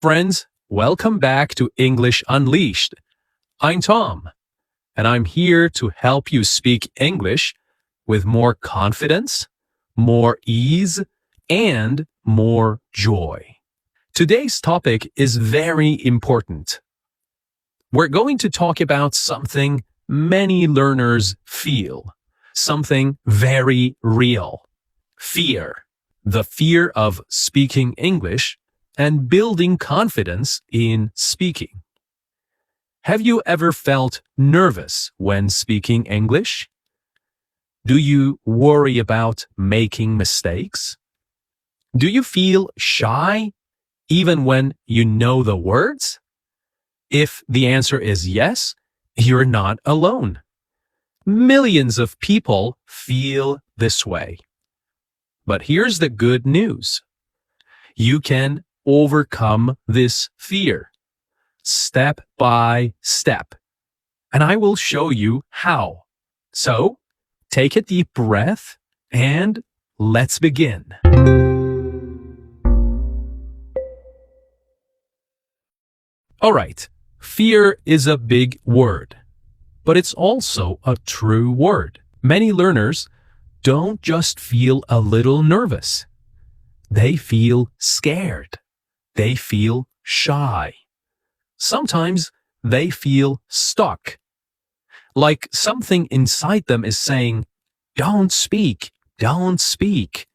Friends, welcome back to English Unleashed. I'm Tom, and I'm here to help you speak English with more confidence, more ease, and more joy. Today's topic is very important. We're going to talk about something many learners feel, something very real. Fear. The fear of speaking English and building confidence in speaking. Have you ever felt nervous when speaking English? Do you worry about making mistakes? Do you feel shy even when you know the words? If the answer is yes, you're not alone. Millions of people feel this way. But here's the good news. You can overcome this fear, step by step. And I will show you how. So, take a deep breath and let's begin. All right, fear is a big word, but it's also a true word. Many learners don't just feel a little nervous. They feel scared. They feel shy. Sometimes they feel stuck. Like something inside them is saying, "Don't speak, don't speak."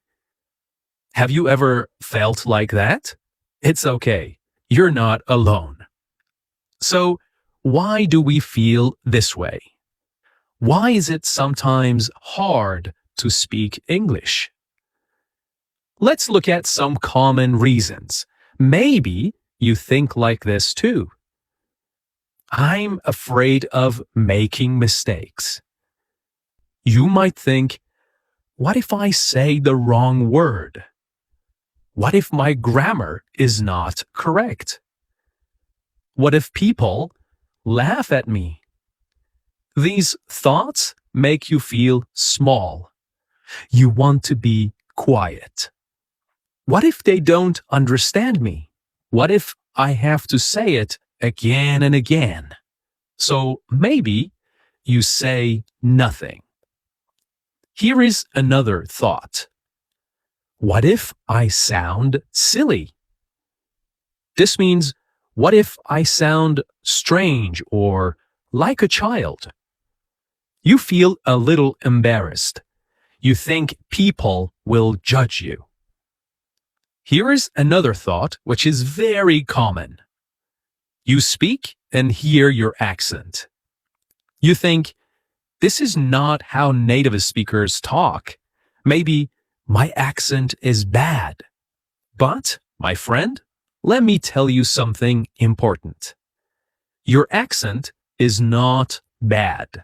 Have you ever felt like that? It's okay. You're not alone. So, why do we feel this way? Why is it sometimes hard to speak English? Let's look at some common reasons. Maybe you think like this too. I'm afraid of making mistakes. You might think, what if I say the wrong word? What if my grammar is not correct? What if people laugh at me? These thoughts make you feel small. You want to be quiet. What if they don't understand me? What if I have to say it again and again? So maybe you say nothing. Here is another thought. What if I sound silly? This means, what if I sound strange or like a child? You feel a little embarrassed. You think people will judge you. Here is another thought which is very common. You speak and hear your accent. You think, this is not how native speakers talk. Maybe my accent is bad. But, my friend, let me tell you something important. Your accent is not bad.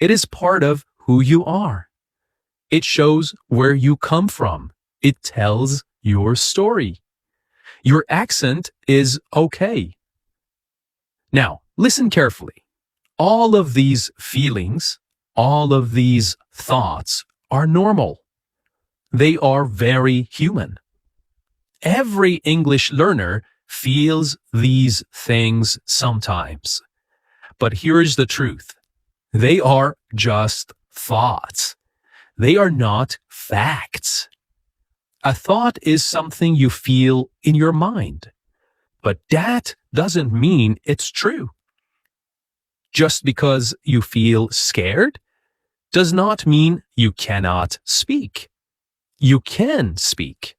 It is part of who you are. It shows where you come from. It tells your story. Your accent is okay. Now, listen carefully. All of these feelings, all of these thoughts are normal. They are very human. Every English learner feels these things sometimes. But here's the truth. They are just thoughts. They are not facts. A thought is something you feel in your mind, but that doesn't mean it's true. Just because you feel scared does not mean you cannot speak. You can speak,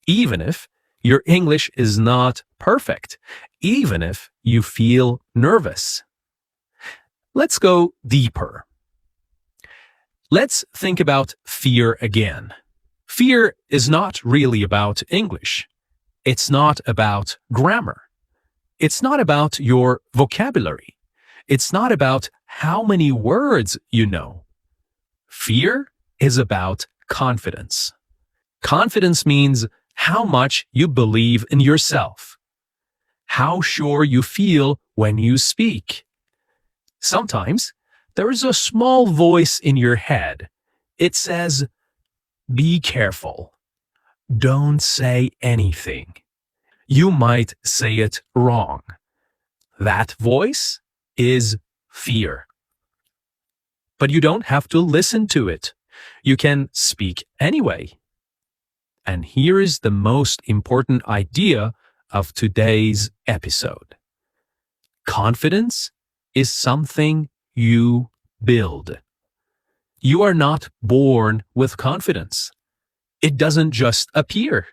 even if your English is not perfect, even if you feel nervous. Let's go deeper. Let's think about fear again. Fear is not really about English. It's not about grammar. It's not about your vocabulary. It's not about how many words you know. Fear is about confidence. Confidence means how much you believe in yourself, how sure you feel when you speak. Sometimes there is a small voice in your head. It says, be careful. Don't say anything. you might say it wrong. That voice is fear. But you don't have to listen to it. You can speak anyway. And here is the most important idea of today's episode. Confidence is something you build. You are not born with confidence. It doesn't just appear.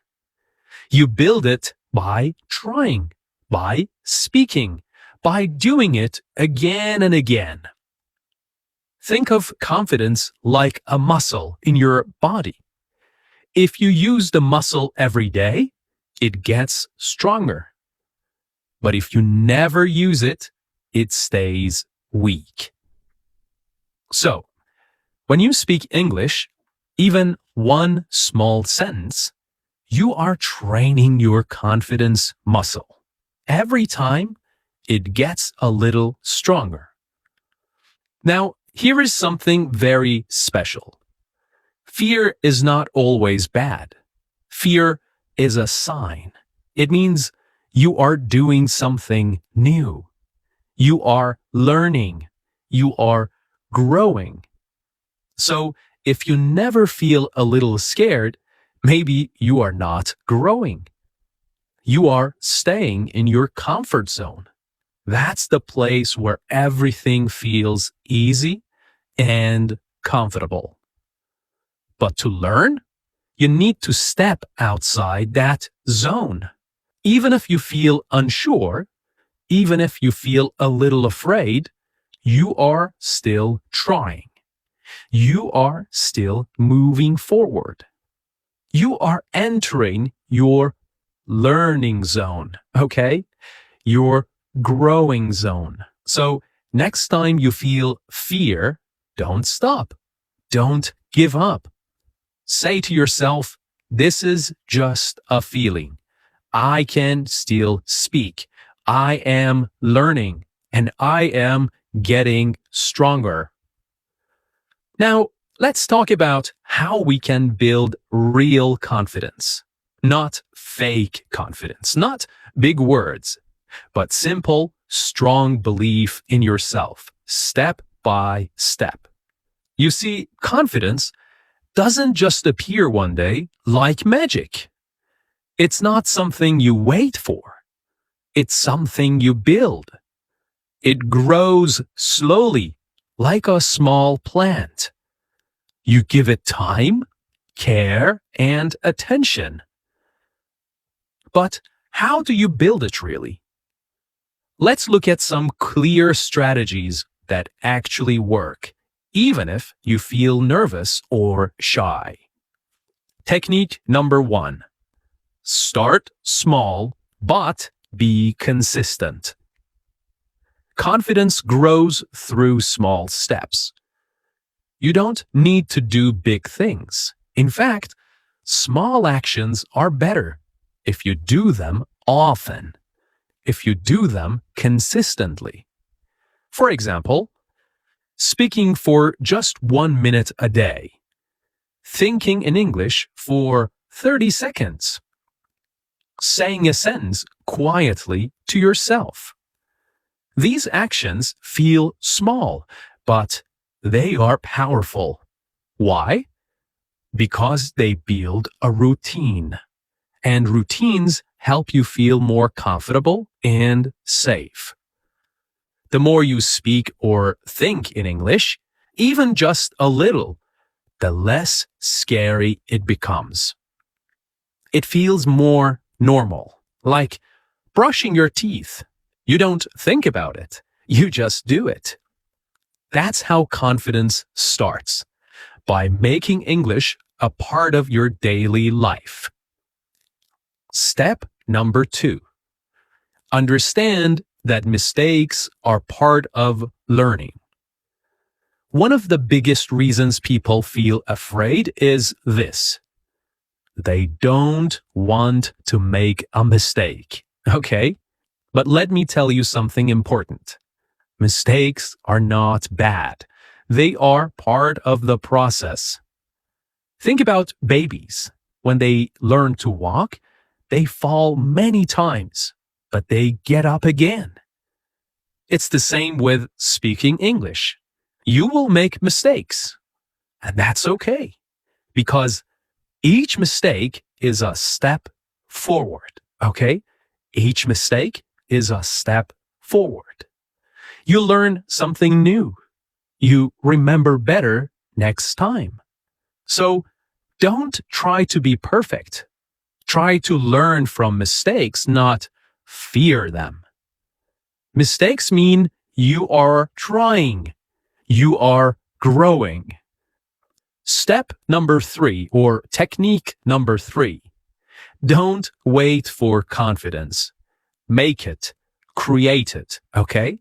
You build it by trying, by speaking, by doing it again and again. Think of confidence like a muscle in your body. If you use the muscle every day, it gets stronger. But if you never use it, it stays weak. So, when you speak English, even one small sentence, you are training your confidence muscle. Every time, it gets a little stronger. Now, here is something very special. Fear is not always bad. Fear is a sign. It means you are doing something new. You are learning. You are growing. So, if you never feel a little scared, maybe you are not growing. You are staying in your comfort zone. That's the place where everything feels easy and comfortable. But to learn, you need to step outside that zone. Even if you feel unsure, even if you feel a little afraid, you are still trying. You are still moving forward. You are entering your learning zone, okay? Your growing zone. So next time you feel fear, don't stop. Don't give up. Say to yourself, this is just a feeling. I can still speak. I am learning and I am getting stronger. Now, let's talk about how we can build real confidence. Not fake confidence, not big words, but simple, strong belief in yourself, step by step. You see, confidence doesn't just appear one day like magic. It's not something you wait for. It's something you build. It grows slowly, like a small plant. You give it time, care, and attention. But how do you build it really? Let's look at some clear strategies that actually work, even if you feel nervous or shy. Technique number 1. Start small, but be consistent. Confidence grows through small steps. You don't need to do big things. In fact, small actions are better if you do them often, if you do them consistently. For example, speaking for just 1 minute a day, thinking in English for 30 seconds, saying a sentence quietly to yourself. These actions feel small, but they are powerful. Why? Because they build a routine, and routines help you feel more comfortable and safe. The more you speak or think in English, even just a little, the less scary it becomes. It feels more normal, like brushing your teeth. You don't think about it, you just do it. That's how confidence starts, by making English a part of your daily life. Step number 2. Understand that mistakes are part of learning. One of the biggest reasons people feel afraid is this. They don't want to make a mistake, okay? But let me tell you something important. Mistakes are not bad. They are part of the process. Think about babies. When they learn to walk, they fall many times, but they get up again. It's the same with speaking English. You will make mistakes, and that's okay, because each mistake is a step forward, okay? Each mistake is a step forward. You learn something new. You remember better next time. So don't try to be perfect. Try to learn from mistakes, not fear them. Mistakes mean you are trying. You are growing. Step number 3, or technique number 3. Don't wait for confidence. Make it. Create it, okay?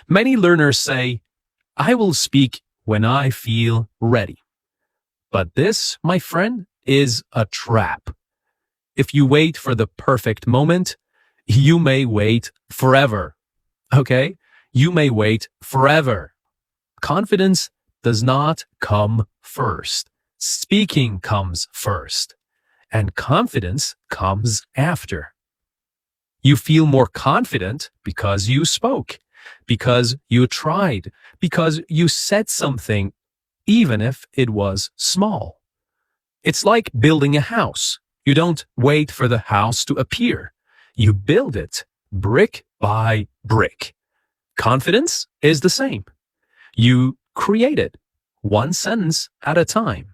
Many learners say, I will speak when I feel ready. But this, my friend, is a trap. If you wait for the perfect moment, you may wait forever. Okay? You may wait forever. Confidence does not come first. Speaking comes first. And confidence comes after. You feel more confident because you spoke, because you tried, because you said something, even if it was small. It's like building a house. You don't wait for the house to appear. You build it brick by brick. Confidence is the same. You create it one sentence at a time.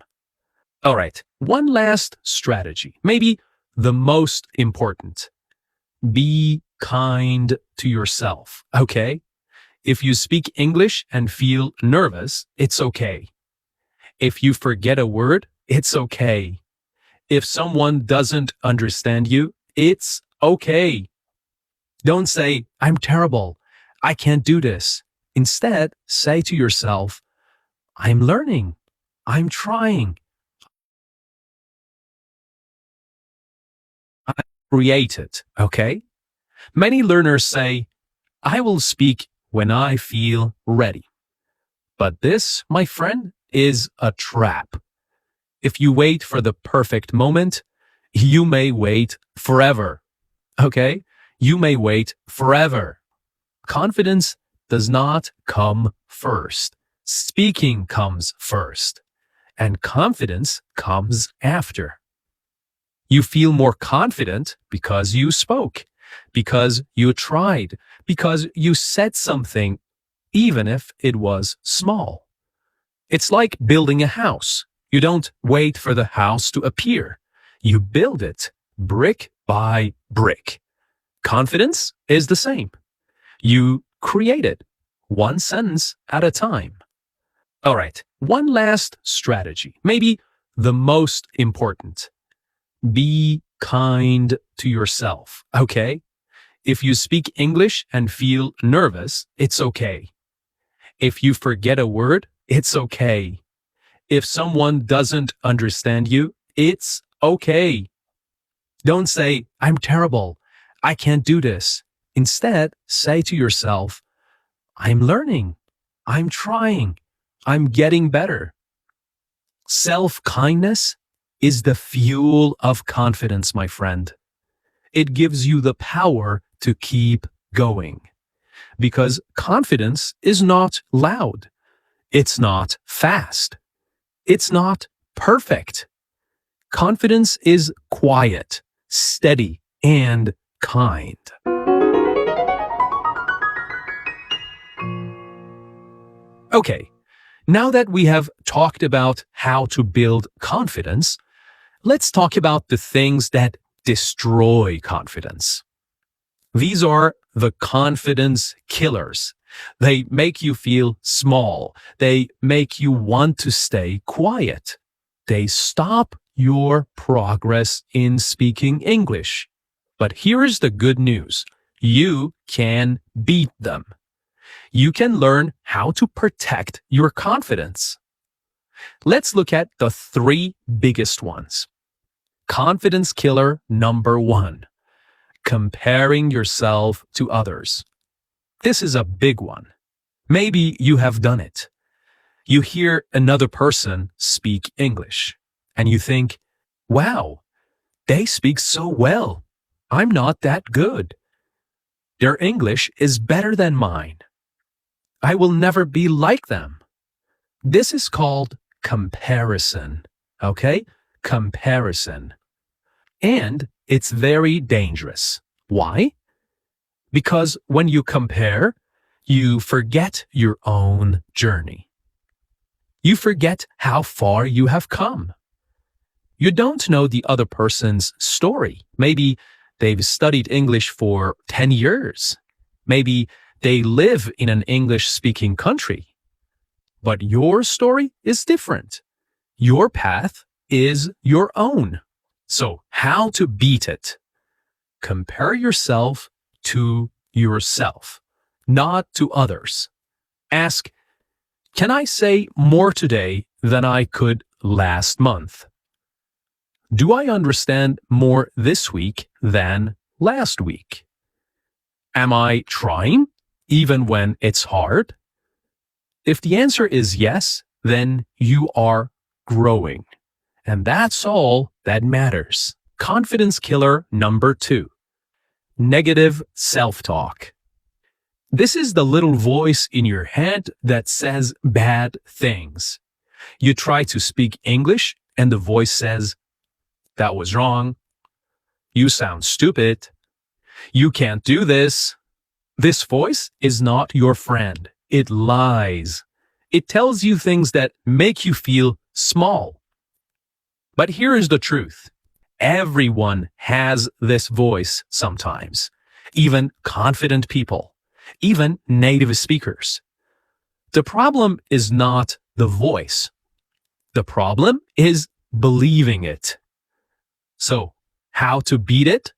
All right, one last strategy, maybe the most important. Be kind to yourself, okay? If you speak English and feel nervous, it's okay. If you forget a word, it's okay. If someone doesn't understand you, it's okay. Don't say, I'm terrible. I can't do this. Instead, say to yourself, I'm learning. I'm trying. I create it, okay? Many learners say, I will speak when I feel ready. But this, my friend, is a trap. If you wait for the perfect moment, you may wait forever. Okay? You may wait forever. Confidence does not come first. Speaking comes first. And confidence comes after. You feel more confident because you spoke, because you tried, because you said something, even if it was small. It's like building a house. You don't wait for the house to appear. You build it brick by brick. Confidence is the same. You create it one sentence at a time. All right, one last strategy, maybe the most important. Be kind to yourself, okay? If you speak English and feel nervous, it's okay. If you forget a word, it's okay. If someone doesn't understand you, it's okay. Don't say, I'm terrible. I can't do this. Instead, say to yourself, I'm learning. I'm trying. I'm getting better. Self-kindness is the fuel of confidence, my friend. It gives you the power to keep going. Because confidence is not loud. It's not fast. It's not perfect. Confidence is quiet, steady, and kind. Okay, now that we have talked about how to build confidence, let's talk about the things that destroy confidence. These are the confidence killers. They make you feel small. They make you want to stay quiet. They stop your progress in speaking English. But here's the good news. You can beat them. You can learn how to protect your confidence. Let's look at the 3 biggest ones. Confidence killer number 1. Comparing yourself to others. This is a big one. Maybe you have done it. You hear another person speak English, and you think, wow, they speak so well. I'm not that good. Their English is better than mine. I will never be like them. This is called comparison. Okay? Comparison. And it's very dangerous. Why? Because when you compare, you forget your own journey. You forget how far you have come. You don't know the other person's story. Maybe they've studied English for 10 years. Maybe they live in an English-speaking country. But your story is different. Your path is your own. So, how to beat it? Compare yourself to yourself, not to others. Ask, can I say more today than I could last month? Do I understand more this week than last week? Am I trying, even when it's hard? If the answer is yes, then you are growing. And that's all that matters. Confidence killer number 2. Negative self-talk. This is the little voice in your head that says bad things. You try to speak English and the voice says, that was wrong. You sound stupid. You can't do this. This voice is not your friend. It lies. It tells you things that make you feel small. But here is the truth. Everyone has this voice sometimes. Even confident people. Even native speakers. The problem is not the voice. The problem is believing it. So, how to beat it?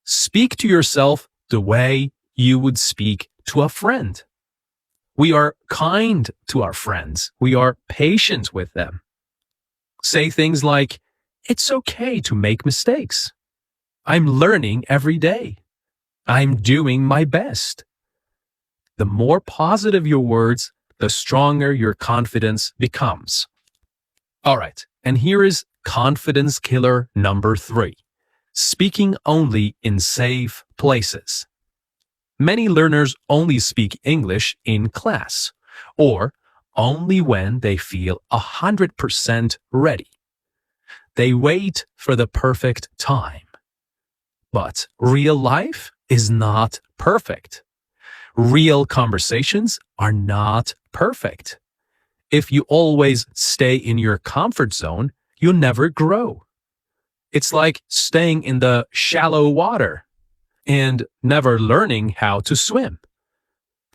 Speak to yourself the way you would speak to a friend. We are kind to our friends. We are patient with them. Say things like, it's okay to make mistakes. I'm learning every day. I'm doing my best. The more positive your words, the stronger your confidence becomes. All right, and here is confidence killer number 3. Speaking only in safe places. Many learners only speak English in class, or only when they feel 100% ready. They wait for the perfect time. But real life is not perfect. Real conversations are not perfect. If you always stay in your comfort zone, you'll never grow. It's like staying in the shallow water and never learning how to swim.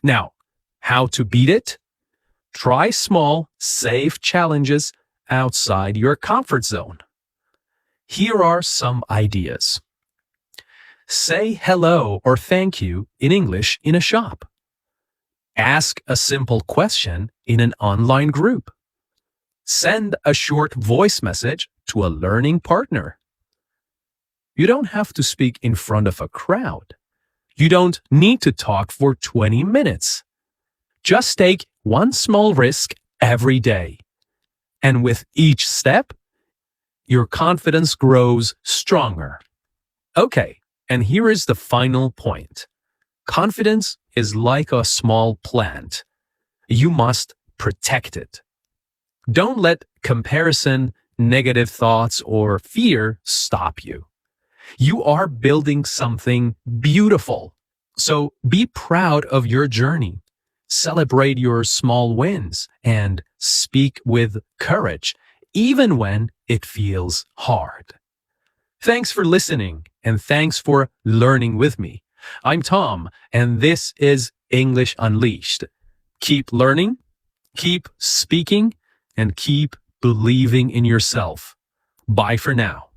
Now, how to beat it? Try small, safe challenges outside your comfort zone. Here are some ideas. Say hello or thank you in English in a shop. Ask a simple question in an online group. Send a short voice message to a learning partner. You don't have to speak in front of a crowd. You don't need to talk for 20 minutes. Just take one small risk every day. And with each step, your confidence grows stronger. Okay, and here is the final point. Confidence is like a small plant. You must protect it. Don't let comparison, negative thoughts, or fear stop you. You are building something beautiful. So be proud of your journey. Celebrate your small wins and speak with courage, even when it feels hard. Thanks for listening, and thanks for learning with me. I'm Tom, and this is English Unleashed. Keep learning, keep speaking, and keep believing in yourself. Bye for now.